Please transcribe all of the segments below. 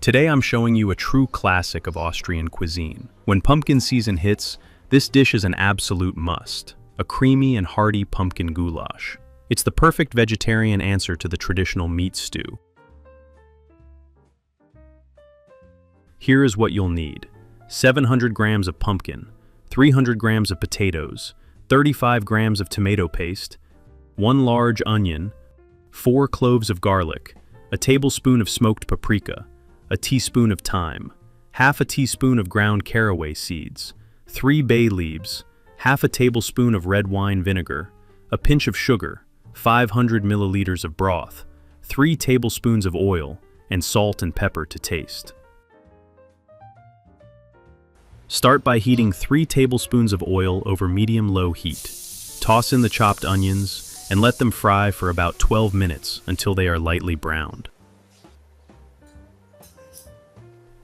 Today I'm showing you a true classic of Austrian cuisine. When pumpkin season hits, this dish is an absolute must. A creamy and hearty pumpkin goulash. It's the perfect vegetarian answer to the traditional meat stew. Here is what you'll need. 700 grams of pumpkin, 300 grams of potatoes, 35 grams of tomato paste, 1 large onion, 4 cloves of garlic, a tablespoon of smoked paprika, a teaspoon of thyme, half a teaspoon of ground caraway seeds, 3 bay leaves, half a tablespoon of red wine vinegar, a pinch of sugar, 500 milliliters of broth, 3 tablespoons of oil, and salt and pepper to taste. Start by heating 3 tablespoons of oil over medium-low heat. Toss in the chopped onions and let them fry for about 12 minutes until they are lightly browned.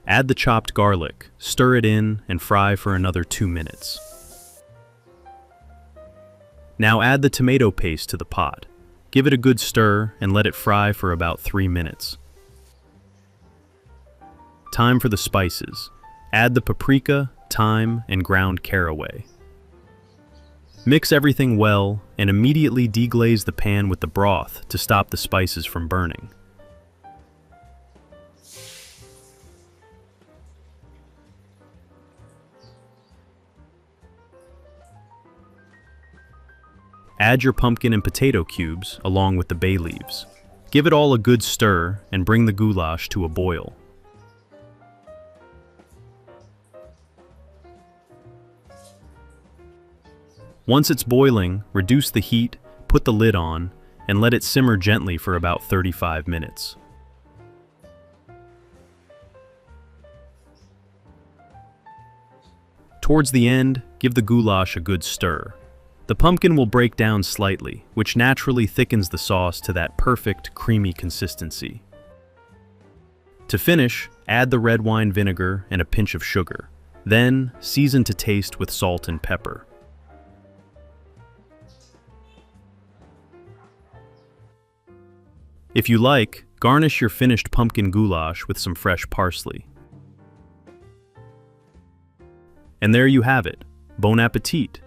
Add the chopped garlic, stir it in, and fry for another 2 minutes. Now add the tomato paste to the pot. Give it a good stir and let it fry for about 3 minutes. Time for the spices. Add the paprika, thyme, and ground caraway. Mix everything well and immediately deglaze the pan with the broth to stop the spices from burning. Add your pumpkin and potato cubes along with the bay leaves. Give it all a good stir and bring the goulash to a boil. Once it's boiling, reduce the heat, put the lid on, and let it simmer gently for about 35 minutes. Towards the end, give the goulash a good stir. The pumpkin will break down slightly, which naturally thickens the sauce to that perfect, creamy consistency. To finish, add the red wine vinegar and a pinch of sugar. Then, season to taste with salt and pepper. If you like, garnish your finished pumpkin goulash with some fresh parsley. And there you have it. Bon appetit!